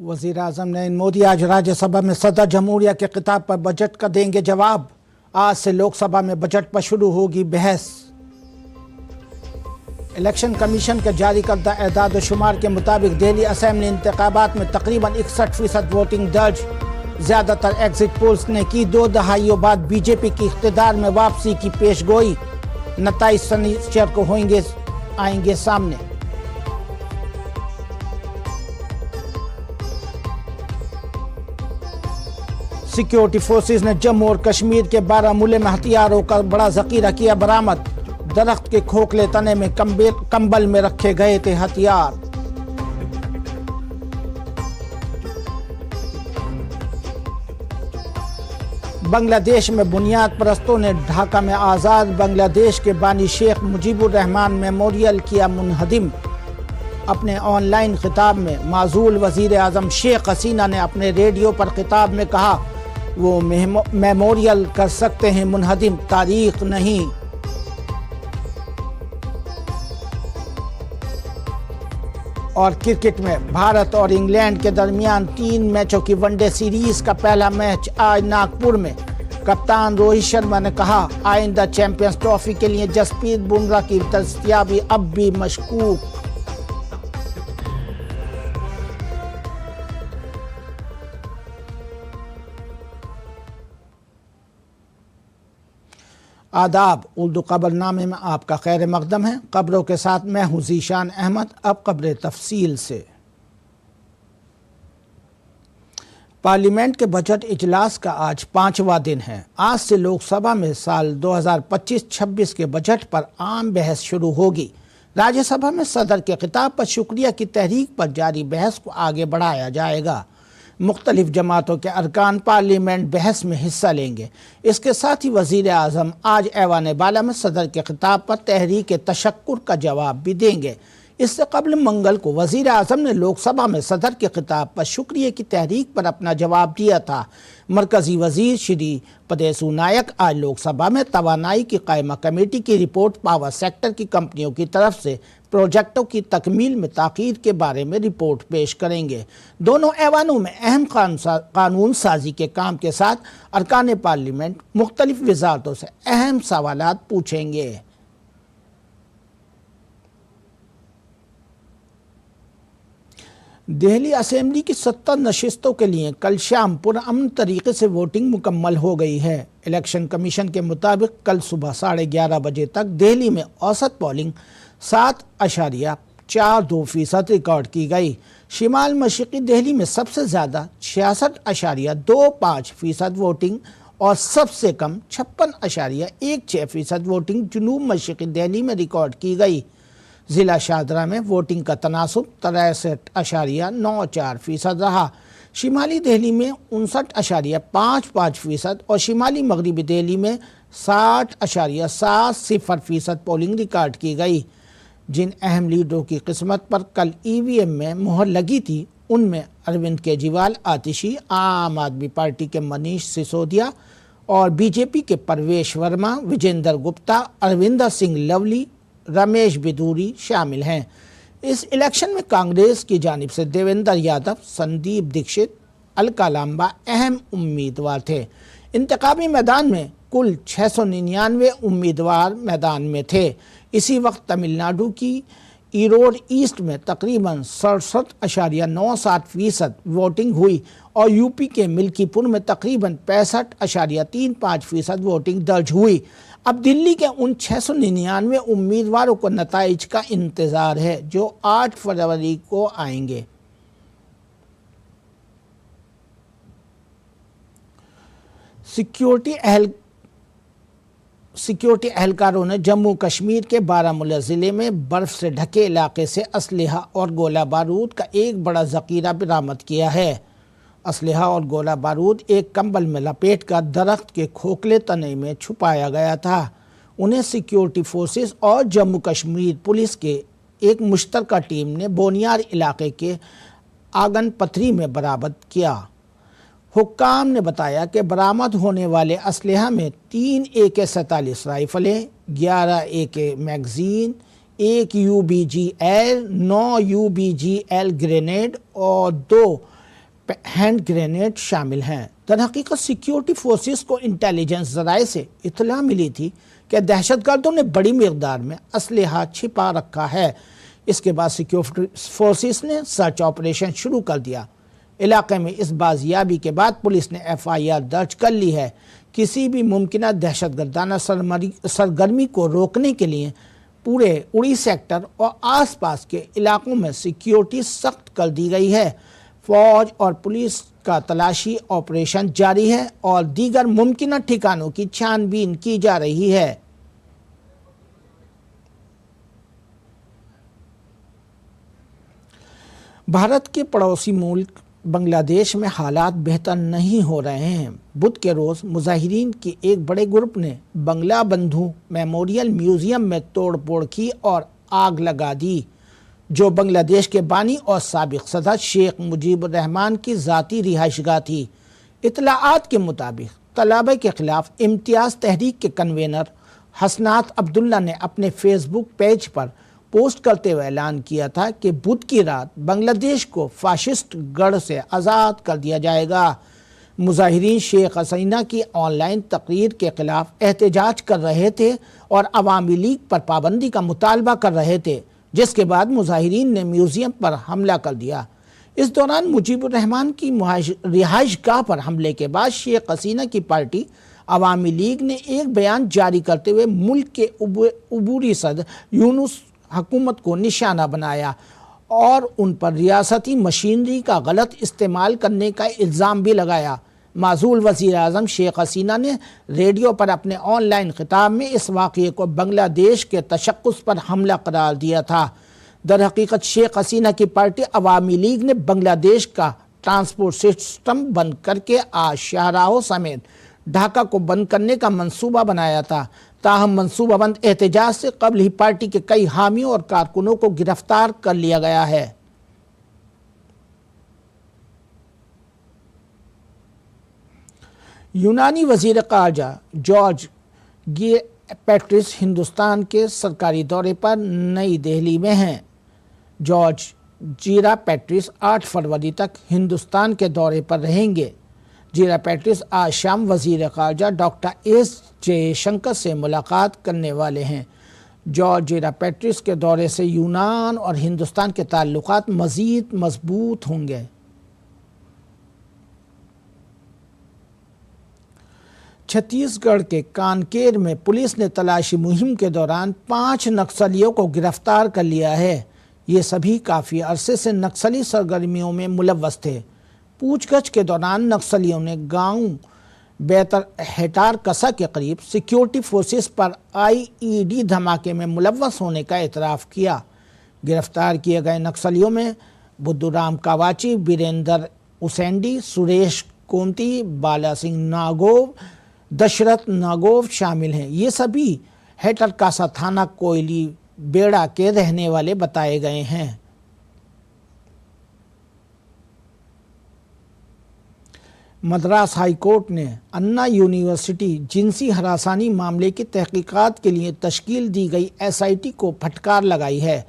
वज़ीर आज़म नरेंद्र मोदी आज राज्यसभा में सदर जमहूरिया के खिताब पर बजट का देंगे जवाब। आज से लोकसभा में बजट पर शुरू होगी बहस। इलेक्शन कमीशन के जारी करदा एदाद व शुमार के मुताबिक दिल्ली असेंबली इंतखाबात में तकरीबन 61% वोटिंग दर्ज। ज़्यादातर एग्जिट पोल्स ने की 2 दहाइयों बाद बीजेपी की इख्तिदार में वापसी की पेशगोई। नताइज शनिचर को आएंगे सामने। सिक्योरिटी फोर्सेस ने जम्मू और कश्मीर के बारामूला में हथियारों का बड़ा जखीरा किया बरामद। दरख्त के खोखले तने में कंबल में रखे गए थे हथियार। बांग्लादेश में बुनियाद परस्तों ने ढाका में आज़ाद बांग्लादेश के बानी शेख मुजीबुर रहमान मेमोरियल किया मुनहदिम। अपने ऑनलाइन खिताब में माजूल वज़ीर आज़म शेख हसीना ने अपने रेडियो पर खिताब में कहा वो मेमोरियल कर सकते हैं मुनहदिम, तारीख नहीं। और क्रिकेट में भारत और इंग्लैंड के दरमियान 3 मैचों की वनडे सीरीज का पहला मैच आज नागपुर में। कप्तान रोहित शर्मा ने कहा आइंदा चैंपियंस ट्रॉफी के लिए जसप्रीत बुमराह की दस्तयाबी अब भी मशकूक। आदाब, उर्दू खबरनामे में आपका खैर मकदम है। खबरों के साथ मैं हूं ज़ीशान अहमद। अब खबरें तफसील से। पार्लियामेंट के बजट इजलास का आज 5वां दिन है। आज से लोकसभा में साल 2025-26 के बजट पर आम बहस शुरू होगी। राज्यसभा में सदर के खिताब पर शुक्रिया की तहरीक पर जारी बहस को आगे बढ़ाया जाएगा। मुख्तलिफ जमातों के अरकान पार्लियामेंट बहस में हिस्सा लेंगे। इसके साथ ही वज़ीर आज़म आज ऐवान बाला में सदर के खिताब पर तहरीक तशक्कुर का जवाब भी देंगे। इससे कबल मंगल को वज़ीर आज़म ने लोकसभा में सदर के खिताब पर शुक्रिया की तहरीक पर अपना जवाब दिया था। मरकज़ी वज़ीर श्री पदेसु नायक आज लोकसभा में तवानाई की कायमा कमेटी की रिपोर्ट पावर सेक्टर की कंपनियों की तरफ से प्रोजेक्टों की तकमील में ताख़ीर के बारे में रिपोर्ट पेश करेंगे। दोनों ऐवानों में अहम कानून साजी के काम के साथ अरकान पार्लियामेंट मुख्तलिफ वज़ारतों से अहम सवालात पूछेंगे। दिल्ली असेंबली की 70 नशिस्तों के लिए कल शाम पुरअमन तरीके से वोटिंग मुकम्मल हो गई है। इलेक्शन कमीशन के मुताबिक कल सुबह 11:30 बजे तक दिल्ली में औसत पोलिंग 7.42% रिकॉर्ड की गई। शिमाल मशरक़ी दिल्ली में सबसे ज़्यादा 66.25% वोटिंग और सबसे कम 56.16% वोटिंग जनूब मशरक़ी दिल्ली में रिकॉर्ड की गई। ज़िला शाहदरा में वोटिंग का तनासुब 63.94% रहा। शिमाली दिल्ली में 59.55% और शिमाली मगरबी दिल्ली में 60.70% पोलिंग रिकॉर्ड की गई। जिन अहम लीडरों की किस्मत पर कल ईवीएम में मोहर लगी थी उनमें अरविंद केजरीवाल आतिशी, आम आदमी पार्टी के मनीष सिसोदिया और बीजेपी के परवेश वर्मा, विजेंद्र गुप्ता, अरविंदर सिंह लवली, रमेश बिधूरी शामिल हैं। इस इलेक्शन में कांग्रेस की जानिब से देवेंद्र यादव, संदीप दीक्षित, अलका लांबा अहम उम्मीदवार थे। इंतखाबी मैदान में कुल 699 उम्मीदवार मैदान में थे। इसी वक्त तमिलनाडु की ईरोड ईस्ट में तकरीबन 67.97% वोटिंग हुई और यूपी के मिल्कीपुर में तकरीबन 65.35% वोटिंग दर्ज हुई। अब दिल्ली के उन 699 उम्मीदवारों को नताइज का इंतज़ार है जो 8 फरवरी को आएंगे। सिक्योरिटी एहलकारों ने जम्मू कश्मीर के बारामूला ज़िले में बर्फ़ से ढके इलाके से असलहा और गोला बारूद का एक बड़ा ज़ख़ीरा बरामद किया है। असलहा और गोला बारूद एक कंबल में लपेट कर दरख्त के खोखले तने में छुपाया गया था। उन्हें सिक्योरिटी फोर्सेस और जम्मू कश्मीर पुलिस के एक मुश्तरका टीम ने बोनियार इलाके के आगन पथरी में बरामद किया। हुक्काम ने बताया कि बरामद होने वाले असलहा में 3 AK-47 राइफलें, 11 AK magazine, 1 UBGL, 9 UBGL grenade और 2 ہینڈ گرینیڈ شامل ہیں۔ در حقیقت سیکیورٹی فورسز کو انٹیلیجنس ذرائع سے اطلاع ملی تھی کہ دہشت گردوں نے بڑی مقدار میں اسلحہ چھپا رکھا ہے۔ اس کے بعد سیکیورٹی فورسز نے سرچ آپریشن شروع کر دیا۔ علاقے میں اس بازیابی کے بعد پولیس نے FIR درج کر لی ہے۔ کسی بھی ممکنہ دہشت گردانہ سرگرمی کو روکنے کے لیے پورے اڑی سیکٹر اور آس پاس کے علاقوں میں سیکیورٹی سخت کر دی گئی ہے۔ فوج اور پولیس کا تلاشی آپریشن جاری ہے اور دیگر ممکنہ ٹھکانوں کی چھان بین کی جا رہی ہے۔ بھارت کے پڑوسی ملک بنگلہ دیش میں حالات بہتر نہیں ہو رہے ہیں۔ بدھ کے روز مظاہرین کے ایک بڑے گروپ نے بنگلہ بندھو میموریل میوزیم میں توڑ پھوڑ کی اور آگ لگا دی، جو بنگلہ دیش کے بانی اور سابق صدر شیخ مجیب الرحمان کی ذاتی رہائش گاہ تھی۔ اطلاعات کے مطابق طلبہ کے خلاف امتیاز تحریک کے کنوینر حسنات عبداللہ نے اپنے فیس بک پیج پر پوسٹ کرتے ہوئے اعلان کیا تھا کہ بدھ کی رات بنگلہ دیش کو فاشسٹ گڑھ سے آزاد کر دیا جائے گا۔ مظاہرین شیخ حسینہ کی آن لائن تقریر کے خلاف احتجاج کر رہے تھے اور عوامی لیگ پر پابندی کا مطالبہ کر رہے تھے، جس کے بعد مظاہرین نے میوزیم پر حملہ کر دیا۔ اس دوران مجیب الرحمان کی رہائش گاہ پر حملے کے بعد شیخ حسینہ کی پارٹی عوامی لیگ نے ایک بیان جاری کرتے ہوئے ملک کے عبوری صدر یونس حکومت کو نشانہ بنایا اور ان پر ریاستی مشینری کا غلط استعمال کرنے کا الزام بھی لگایا۔ معزول وزیر اعظم شیخ حسینہ نے ریڈیو پر اپنے آن لائن خطاب میں اس واقعے کو بنگلہ دیش کے تشخص پر حملہ قرار دیا تھا۔ در حقیقت شیخ حسینہ کی پارٹی عوامی لیگ نے بنگلہ دیش کا ٹرانسپورٹ سسٹم بند کر کے آج شاہراہوں سمیت ڈھاکہ کو بند کرنے کا منصوبہ بنایا تھا۔ تاہم منصوبہ بند احتجاج سے قبل ہی پارٹی کے کئی حامیوں اور کارکنوں کو گرفتار کر لیا گیا ہے۔ یونانی وزیر خارجہ جارج پیٹرس ہندوستان کے سرکاری دورے پر نئی دہلی میں ہیں۔ جارج پیٹرس 8 فروری تک ہندوستان کے دورے پر رہیں گے۔ پیٹرس آج شام وزیر خارجہ ڈاکٹر ایس جے شنکر سے ملاقات کرنے والے ہیں۔ جارج پیٹرس کے دورے سے یونان اور ہندوستان کے تعلقات مزید مضبوط ہوں گے۔ چھتیس گڑھ کے کانکیر میں پولیس نے تلاشی مہم کے دوران 5 نکسلیوں کو گرفتار کر لیا ہے۔ یہ سبھی کافی عرصے سے نکسلی سرگرمیوں میں ملوث تھے۔ پوچھ گچھ کے دوران نکسلیوں نے گاؤں ہیٹار کسا کے قریب سیکیورٹی فورسز پر IED دھماکے میں ملوث ہونے کا اعتراف کیا۔ گرفتار کیے گئے نکسلیوں میں بدھو رام کاواچی، بیریندر اسینڈی، سریش کومتی، بالا سنگھ ناگو، دشرت ناگو شامل ہیں۔ یہ سبھی ہیٹر کاسا تھانہ کوئلی بیڑا کے رہنے والے بتائے گئے ہیں۔ مدراس ہائی کورٹ نے انا یونیورسٹی جنسی ہراسانی معاملے کی تحقیقات کے لیے تشکیل دی گئی SIT کو پھٹکار لگائی ہے۔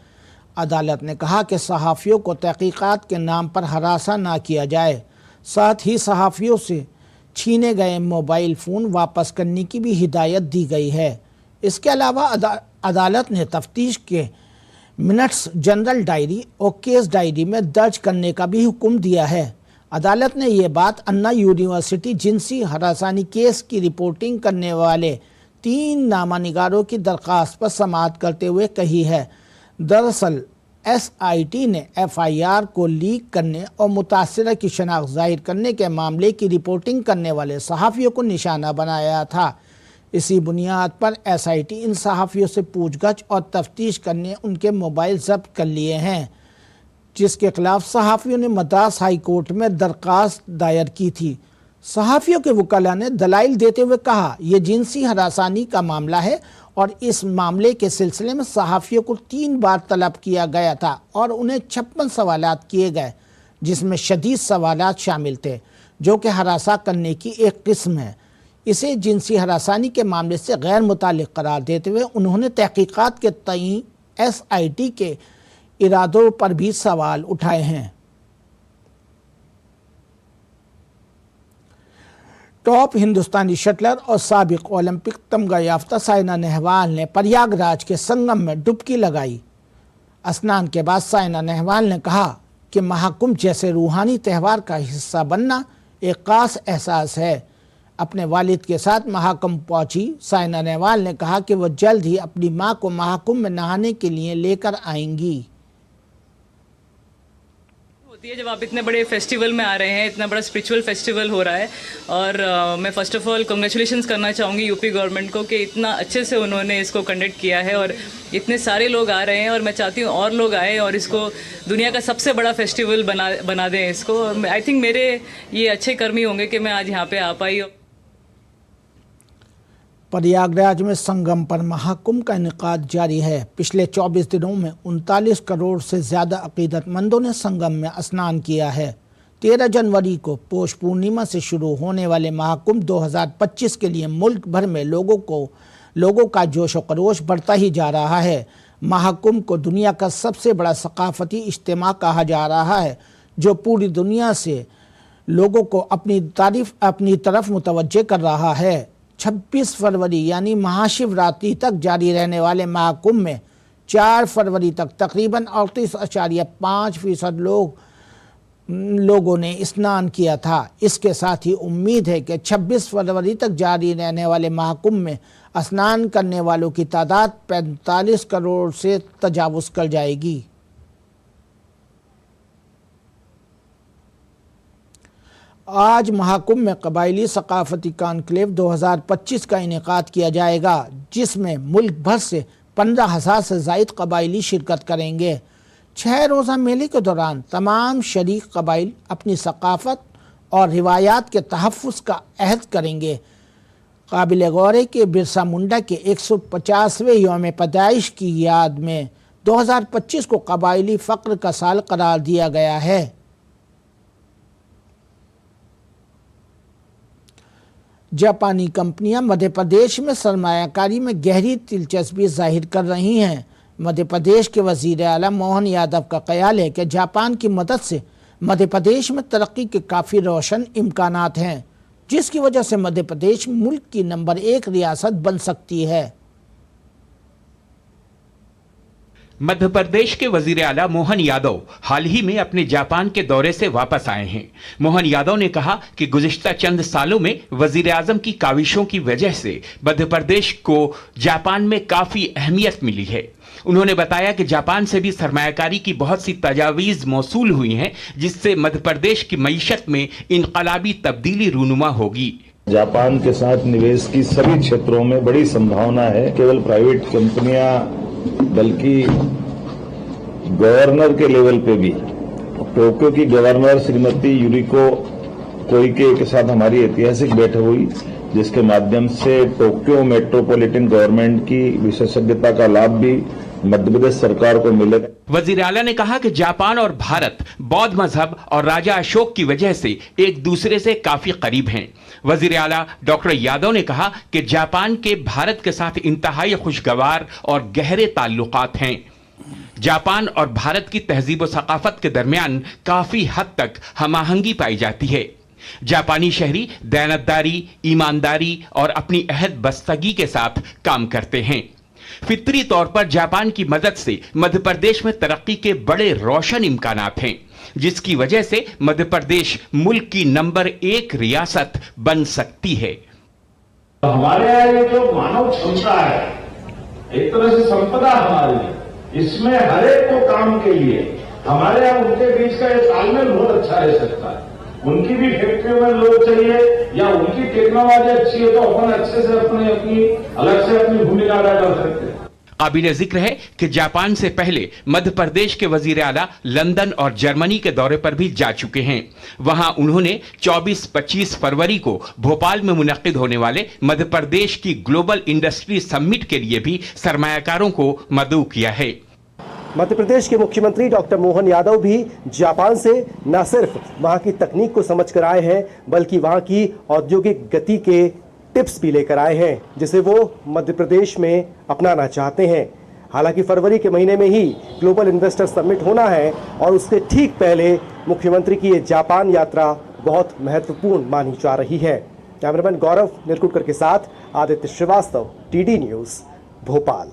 عدالت نے کہا کہ صحافیوں کو تحقیقات کے نام پر ہراساں نہ کیا جائے، ساتھ ہی صحافیوں سے چھینے گئے موبائل فون واپس کرنے کی بھی ہدایت دی گئی ہے۔ اس کے علاوہ عدالت نے تفتیش کے منٹس جنرل ڈائری اور کیس ڈائری میں درج کرنے کا بھی حکم دیا ہے۔ عدالت نے یہ بات انا یونیورسٹی جنسی ہراسانی کیس کی رپورٹنگ کرنے والے 3 نامہ نگاروں کی درخواست پر سماعت کرتے ہوئے کہی ہے۔ دراصل SIT نے FIR کو لیک کرنے اور متاثرہ کی شناخت ظاہر کرنے کے معاملے کی رپورٹنگ کرنے والے صحافیوں کو نشانہ بنایا تھا۔ اسی بنیاد پر SIT ان صحافیوں سے پوچھ گچھ اور تفتیش کرنے ان کے موبائل ضبط کر لیے ہیں، جس کے خلاف صحافیوں نے مدراس ہائی کورٹ میں درخواست دائر کی تھی۔ صحافیوں کے وکلاء نے دلائل دیتے ہوئے کہا، یہ جنسی ہراسانی کا معاملہ ہے اور اس معاملے کے سلسلے میں صحافیوں کو 3 بار طلب کیا گیا تھا اور انہیں 56 سوالات کیے گئے، جس میں شدید سوالات شامل تھے، جو کہ ہراساں کرنے کی ایک قسم ہے۔ اسے جنسی ہراسانی کے معاملے سے غیر متعلق قرار دیتے ہوئے انہوں نے تحقیقات کے تئیں SIT کے ارادوں پر بھی سوال اٹھائے ہیں۔ टॉप हिंदुस्तानी शटलर और साबिक ओलंपिक तमगा याफ्ता साइना नेहवाल ने प्रयागराज के संगम में डुबकी लगाई। स्नान के बाद साइना नेहवाल ने कहा कि महाकुंभ जैसे रूहानी त्यौहार का हिस्सा बनना एक खास एहसास है। अपने वालिद के साथ महाकुंभ पहुंची साइना नेहवाल ने कहा कि वो जल्द ही अपनी मां को महाकुंभ में नहाने के लिए लेकर आएंगी। जब आप इतने बड़े फेस्टिवल में आ रहे हैं, इतना बड़ा स्पिरिचुअल फेस्टिवल हो रहा है, और मैं फर्स्ट ऑफ ऑल कांग्रेचुलेशंस करना चाहूँगी यूपी गवर्नमेंट को कि इतना अच्छे से उन्होंने इसको कंडक्ट किया है और इतने सारे लोग आ रहे हैं, और मैं चाहती हूँ और लोग आए और इसको दुनिया का सबसे बड़ा फेस्टिवल बना दें इसको। आई थिंक मेरे ये अच्छे कर्मी होंगे कि मैं आज यहाँ पे आ पाई। प्रयागराज में संगम पर महाकुंभ का इनेकाद जारी है। पिछले 24 दिनों में 39 करोड़ से ज्यादा अकीदतमंदों ने संगम में स्नान किया है। 13 जनवरी को पौष पूर्णिमा से शुरू होने वाले महाकुंभ 2025 के लिए मुल्क भर में लोगों का जोश और खरोश बढ़ता ही जा रहा है। महाकुंभ को दुनिया का सबसे बड़ा सकाफती इज्तिमा कहा जा रहा है, जो पूरी दुनिया से लोगों को अपनी तरफ मुतवज्जे कर रहा है। 26 फरवरी यानी महाशिवरात्रि तक जारी रहने वाले महाकुंभ में 4 फरवरी तक तकरीबन 38.5% लोगों ने स्नान किया था। इसके साथ ही उम्मीद है कि 26 फरवरी तक जारी रहने वाले महाकुंभ में स्नान करने वालों की तादाद 45 करोड़ से तजावुज कर जाएगी। आज महाकुंभ में कबायली सकाफती कॉन्क्लेव 2025 का इनेकाद किया जाएगा, जिसमें मुल्क भर से 15,000 से ज़ायद कबायली शिरकत करेंगे। 6 रोज़ा मेले के दौरान तमाम शरीक कबाइल अपनी सकाफत और रिवायात के तहफ़्फ़ुज़ का अहद करेंगे। काबिल गौर है कि बिरसा मुंडा के 150वें यौम पैदाइश की याद में 2025 को कबायली फ़क्र का साल करार दिया गया है। जापानी कंपनियां मध्य प्रदेश में सरमायाकारी में गहरी दिलचस्पी जाहिर कर रही हैं। मध्य प्रदेश के वज़ीर आला मोहन यादव का ख्याल है कि जापान की मदद से मध्य प्रदेश में तरक्की के काफ़ी रोशन इम्कानात हैं, जिसकी वजह से मध्य प्रदेश मुल्क की नंबर 1 रियासत बन सकती है। मध्य प्रदेश के वजीर आला मोहन यादव हाल ही में अपने जापान के दौरे से वापस आए हैं। मोहन यादव ने कहा कि गुज़िश्ता चंद सालों में वजीर आजम की काविशों की वजह से मध्य प्रदेश को जापान में काफ़ी अहमियत मिली है। उन्होंने बताया कि जापान से भी सरमायाकारी की बहुत सी तजावीज़ मौसूल हुई हैं, जिससे मध्य प्रदेश की मईशत में इनकलाबी तब्दीली रूनुमा होगी। जापान के साथ निवेश की सभी क्षेत्रों में बड़ी संभावना है। केवल प्राइवेट कंपनियां बल्कि गवर्नर के लेवल पे भी टोक्यो की गवर्नर श्रीमती यूरिको कोइके के साथ हमारी ऐतिहासिक बैठक हुई, जिसके माध्यम से टोक्यो मेट्रोपॉलिटन गवर्नमेंट की विशेषज्ञता का लाभ भी मध्य प्रदेश सरकार को मिलेगा। वजीर आला ने कहा कि जापान और भारत बौद्ध मजहब और राजा अशोक की वजह से एक दूसरे से काफी करीब हैं। वजीर आला डॉक्टर यादव ने कहा कि जापान के भारत के साथ इंतहाई खुशगवार और गहरे ताल्लुकात हैं। जापान और भारत की तहजीब व सकाफत के दरमियान काफी हद तक हमाहंगी पाई जाती है। जापानी शहरी दयानतदारी, ईमानदारी और अपनी अहद बस्तगी के साथ काम करते हैं। फितरी तौर पर जापान की मदद से मध्य प्रदेश में तरक्की के बड़े रोशन इम्कानात हैं, जिसकी वजह से मध्य प्रदेश मुल्क की नंबर 1 रियासत बन सकती है। हमारे यहाँ ये जो मानव क्षमता है, एक तरह से संपदा हमारी है, इसमें हर एक को काम के लिए हमारे यहाँ उनके बीच का ये तालमेल बहुत अच्छा रह सकता है। उनकी भी फैक्ट्रियों में लोग चाहिए या उनकी टेक्नोलॉजी अच्छी है तो अपन अच्छे से अपनी अलग से अपनी भूमिका अदा कर सकते हैं। काबिल जिक्र है कि जापान से पहले मध्य प्रदेश के वजीर आला लंदन और जर्मनी के दौरे पर भी जा चुके हैं। वहां उन्होंने 24-25 फरवरी को भोपाल में मुनक्किद होने वाले मध्य प्रदेश की ग्लोबल इंडस्ट्री समिट के लिए भी सरमायाकारों को मदऊ किया है। मध्य प्रदेश के मुख्यमंत्री डॉक्टर मोहन यादव भी जापान से न सिर्फ वहां की तकनीक को समझ कर आए हैं, बल्कि वहां की औद्योगिक गति के टिप्स भी लेकर आए हैं, जिसे वो मध्य प्रदेश में अपनाना चाहते हैं। हालांकि फरवरी के महीने में ही ग्लोबल इन्वेस्टर समिट होना है और उसके ठीक पहले मुख्यमंत्री की ये जापान यात्रा बहुत महत्वपूर्ण मानी जा रही है। कैमरामैन गौरव निरकुटकर के साथ आदित्य श्रीवास्तव, टीडी न्यूज, भोपाल।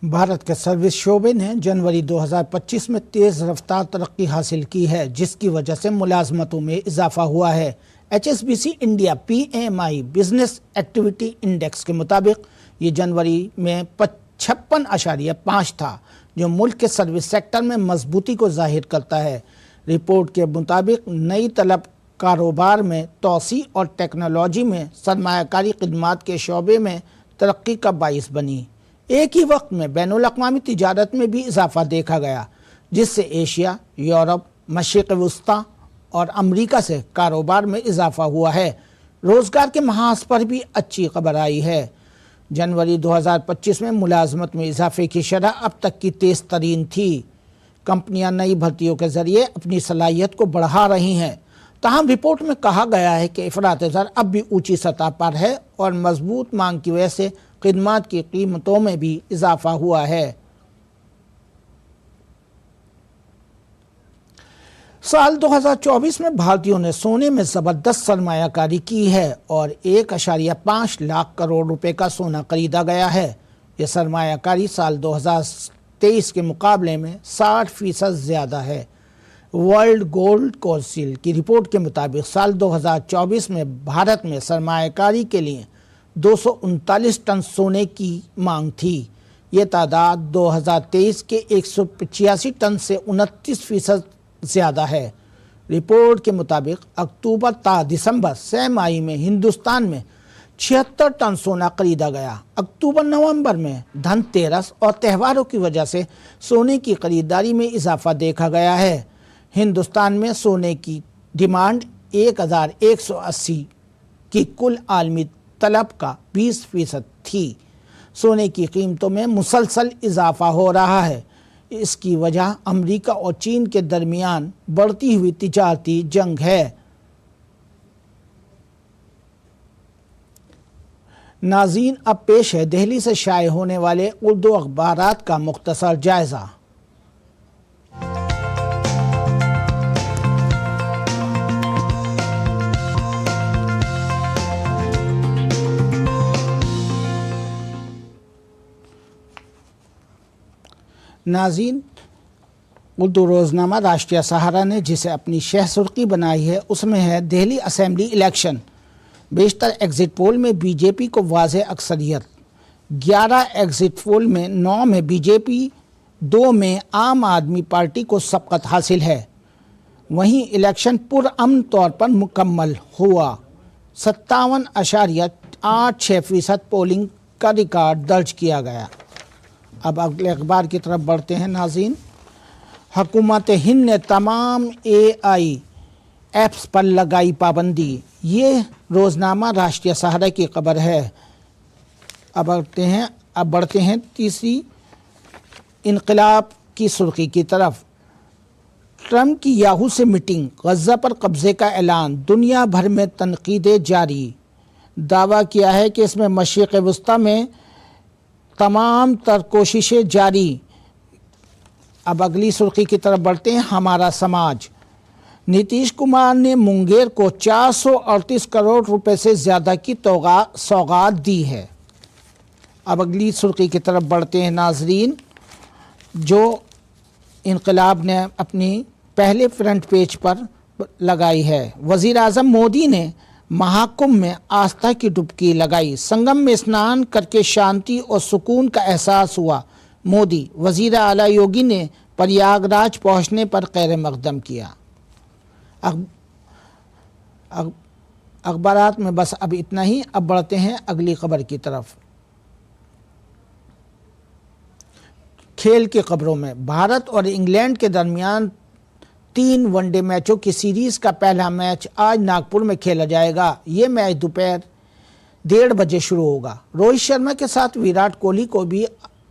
भारत के सर्विस शोबे ने जनवरी 2025 में तेज रफ्तार तरक्की हासिल की है, जिसकी वजह से मुलाजमतों में इजाफा हुआ है। HSBC India PMI business activity index के मुताबिक ये जनवरी में 56.5 था, जो मुल्क के सर्विस सेक्टर में मजबूती को जाहिर करता है। रिपोर्ट के मुताबिक नई तलब, कारोबार में तोसी और टेक्नोलॉजी में सरमायाकारी खिदमात के शोबे में तरक्की का बाइस बनी। एक ही वक्त में बैनुल-अक़वामी तिजारत में भी इजाफा देखा गया, जिससे एशिया, यूरोप, मशरिक़ वस्ता और अमरीका से कारोबार में इजाफा हुआ है। रोज़गार के महाज पर भी अच्छी खबर आई है। जनवरी 2025 में मुलाजमत में इजाफे की शरह अब तक की तेज़ तरीन थी। कंपनियां नई भर्तियों के ज़रिए अपनी सलाहियत को बढ़ा रही हैं। ताहम रिपोर्ट में कहा गया है कि इफ़रात ज़र अब भी ऊंची सतह पर है और मजबूत मांग की वजह से खिदमात की कीमतों में भी इजाफा हुआ है। साल 2024 में भारतीयों ने सोने में ज़बरदस्त सरमायाकारी की है और 1.5 लाख करोड़ रुपए का सोना खरीदा गया है। यह सरमायाकारी साल 2023 के मुकाबले में 60% ज़्यादा है। वर्ल्ड गोल्ड काउंसिल की रिपोर्ट के मुताबिक साल 2024 में भारत में सरमायाकारी के लिए 239 टन सोने की मांग थी। ये तादाद 2023 के 185 टन से 29% ज़्यादा है। रिपोर्ट के मुताबिक अक्टूबर ता दिसंबर सहमाही में हिंदुस्तान में 76 टन सोना खरीदा गया। अक्टूबर-नवंबर में धनतेरस और त्योहारों की वजह से सोने की खरीदारी में इजाफा देखा गया है। हिंदुस्तान में सोने की डिमांड 1180 की कुल आलमी तलब का 20% थी। सोने की कीमतों में मुसलसल इजाफा हो रहा है। इसकी वजह अमेरिका और चीन के दरमियान बढ़ती हुई तिजारती जंग है। नाज़रीन, अब पेश है दिल्ली से शाये होने वाले उर्दू अखबारात का मुख्तसर जायज़ा। नाज़रीन, उर्दू रोज़नामा राष्ट्रीय सहारा ने जिसे अपनी शह सुर्खी बनाई है, उसमें है Delhi assembly election. बेशतर exit poll में बीजेपी को वाज़ेह अक्सरियत। 11 एग्ज़िट पोल में 9 में बीजेपी, 2 में आम आदमी पार्टी को सबकत हासिल है। वहीं इलेक्शन पुरअमन तौर पर मुकम्मल हुआ। 57.86% पोलिंग का रिकॉर्ड दर्ज किया गया। अब अगले अखबार की तरफ बढ़ते हैं नाज़रीन। हुकूमत हिंद ने तमाम AI ऐप्स पर लगाई पाबंदी। ये रोज़नामा राष्ट्रीय सहारा की खबर है। अब बढ़ते हैं तीसरी इनकलाब की सुर्खी की तरफ। ट्रंप की याहू से मीटिंग, गज़ा पर कब्ज़े का ऐलान, दुनिया भर में तनकीदें जारी। दावा किया है कि इसमें मशरिक़ वस्ता में तमाम तर कोशिशें जारी। अब अगली सुर्खी की तरफ बढ़ते हैं। हमारा समाज। नीतीश कुमार ने मुंगेर को 438 करोड़ रुपए से ज़्यादा की सौगात दी है। अब अगली सुर्खी की तरफ बढ़ते हैं नाजरीन, जो इनकलाब ने अपनी पहले फ्रंट पेज पर लगाई है। वज़ीर आज़म मोदी ने महाकुंभ में आस्था की डुबकी लगाई। संगम में स्नान करके शांति और सुकून का एहसास हुआ। मोदी। वज़ीर आला योगी ने प्रयागराज पहुंचने पर खैर मक़दम किया। अखबारात में बस अब इतना ही। अब बढ़ते हैं अगली खबर की तरफ। खेल की खबरों में भारत और इंग्लैंड के दरमियान 3 वनडे मैचों की सीरीज़ का पहला मैच आज नागपुर में खेला जाएगा। ये मैच दोपहर 1:30 बजे शुरू होगा। रोहित शर्मा के साथ विराट कोहली को भी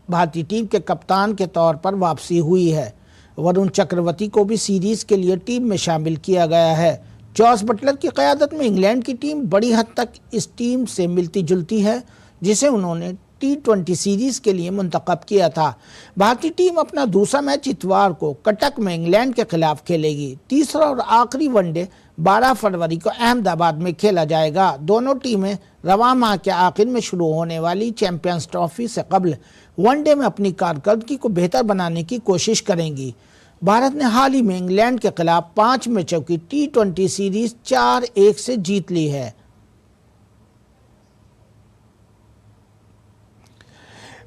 भारतीय टीम के कप्तान के तौर पर वापसी हुई है। वरुण चक्रवर्ती को भी सीरीज़ के लिए टीम में शामिल किया गया है। जॉस बटलर की क़यादत में इंग्लैंड की टीम बड़ी हद तक इस टीम से मिलती जुलती है, जिसे उन्होंने T20 सीरीज के लिए मुंतखब किया था। भारतीय टीम अपना दूसरा मैच इतवार को कटक में इंग्लैंड के खिलाफ खेलेगी। तीसरा और आखिरी वनडे 12 फरवरी को अहमदाबाद में खेला जाएगा। दोनों टीमें रवां माह के आखिर में शुरू होने वाली चैंपियंस ट्रॉफी से कबल वनडे में अपनी कारकर्दगी को बेहतर बनाने की कोशिश करेंगी। भारत ने हाल ही में इंग्लैंड के खिलाफ 5 मैचों की T20 सीरीज 4-1 से जीत ली है।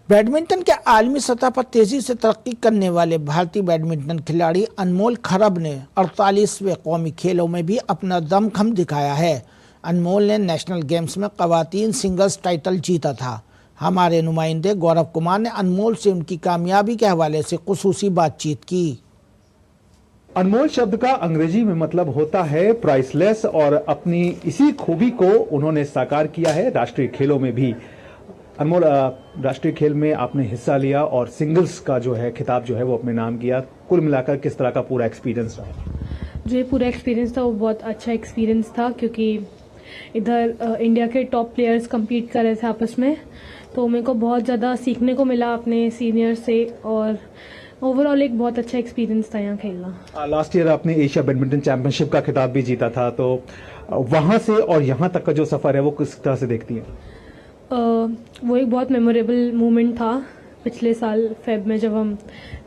बैडमिंटन के आलमी सतह पर तेजी से तरक्की करने वाले भारतीय बैडमिंटन खिलाड़ी अनमोल खरब ने 48वें कौमी खेलों में भी अपना दमखम दिखाया है। अनमोल ने नेशनल गेम्स में ख़वातीन सिंगल्स टाइटल जीता था। हमारे नुमाइंदे गौरव कुमार ने अनमोल से उनकी कामयाबी के हवाले से खुसूसी बातचीत की। अनमोल शब्द का अंग्रेजी में मतलब होता है प्राइसलेस, और अपनी इसी खूबी को उन्होंने साकार किया है राष्ट्रीय खेलों में भी। अनमोल, राष्ट्रीय खेल में आपने हिस्सा लिया और सिंगल्स का जो है खिताब जो है वो अपने नाम किया। कुल मिलाकर किस तरह का पूरा एक्सपीरियंस रहा? जो ये पूरा एक्सपीरियंस था वो बहुत अच्छा एक्सपीरियंस था, क्योंकि इधर इंडिया के टॉप प्लेयर्स compete कर रहे थे आपस में, तो मेरे को बहुत ज़्यादा सीखने को मिला अपने सीनियर से, और ओवरऑल एक बहुत अच्छा एक्सपीरियंस था यहाँ खेलना। लास्ट ईयर आपने एशिया बैडमिंटन चैंपियनशिप का खिताब भी जीता था, तो वहाँ से और यहाँ तक का जो सफ़र है वो किस तरह से देखती हैं? वो एक बहुत मेमोरेबल मोमेंट था। पिछले साल फेब में जब हम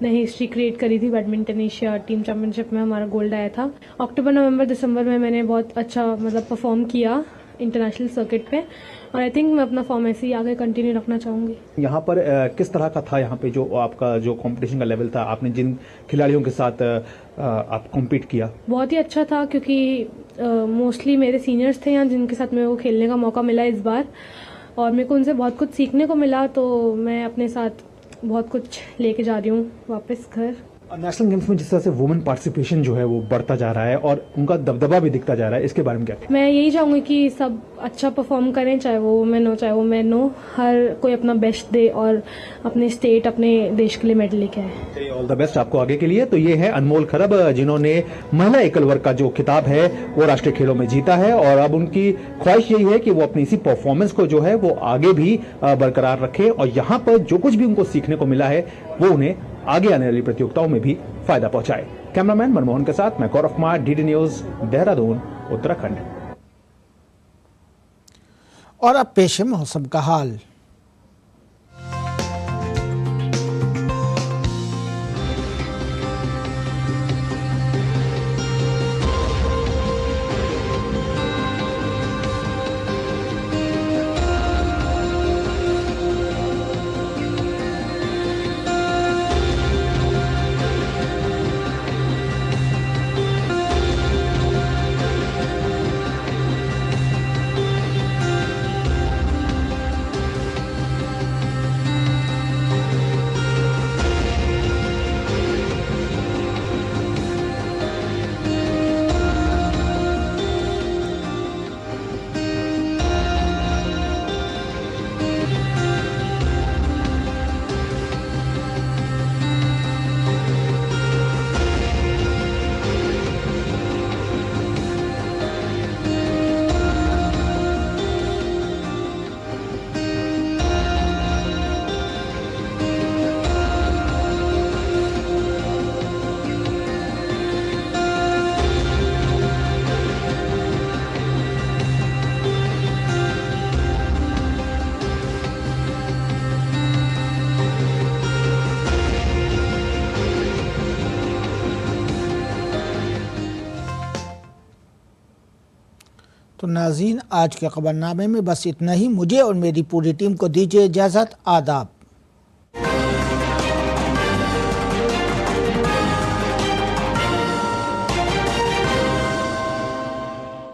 ने हिस्ट्री क्रिएट करी थी बैडमिंटन एशिया टीम चैंपियनशिप में, हमारा गोल्ड आया था। अक्टूबर नवंबर दिसंबर में मैंने बहुत अच्छा परफॉर्म किया इंटरनेशनल सर्किट पे, और आई थिंक मैं अपना फॉर्म ऐसे ही आगे कंटिन्यू रखना चाहूँगी। यहाँ पर किस तरह का था यहाँ पे जो आपका जो कंपटीशन का लेवल था? आपने जिन खिलाड़ियों के साथ आप कॉम्पीट किया? बहुत ही अच्छा था, क्योंकि मोस्टली मेरे सीनियर्स थे यहाँ जिनके साथ मेरे को खेलने का मौका मिला इस बार, और मेरे को उनसे बहुत कुछ सीखने को मिला, तो मैं अपने साथ बहुत कुछ लेके जा रही हूँ वापस घर। नेशनल गेम्स में जिस तरह से वुमेन पार्टिसिपेशन जो है वो बढ़ता जा रहा है और उनका दबदबा भी दिखता जा रहा है, इसके बारे में क्या? मैं यही चाहूँगी कि सब अच्छा परफॉर्म करें, चाहे वो वुमेन हो चाहे वो मैन हो, हर कोई अपना बेस्ट दे और अपने स्टेट अपने देश के लिए मेडल लेके आए। ऑल द बेस्ट आपको आगे के लिए। तो ये है अनमोल खरब, जिन्होंने महिला एकल वर्ग का जो खिताब है वो राष्ट्रीय खेलों में जीता है, और अब उनकी ख्वाहिश यही है कि वो अपनी इसी परफॉर्मेंस को जो है वो आगे भी बरकरार रखें, और यहाँ पर जो कुछ भी उनको सीखने को मिला है वो उन्हें आगे आने वाली प्रतियोगिताओं में भी फायदा पहुंचाए। कैमरामैन मनमोहन के साथ मैं गौरव कुमार, DD न्यूज, देहरादून, उत्तराखंड। और अब पेश है मौसम का हाल। तो नाज़रीन, आज के खबरनामे में बस इतना ही। मुझे और मेरी पूरी टीम को दीजिए इजाज़त। आदाब।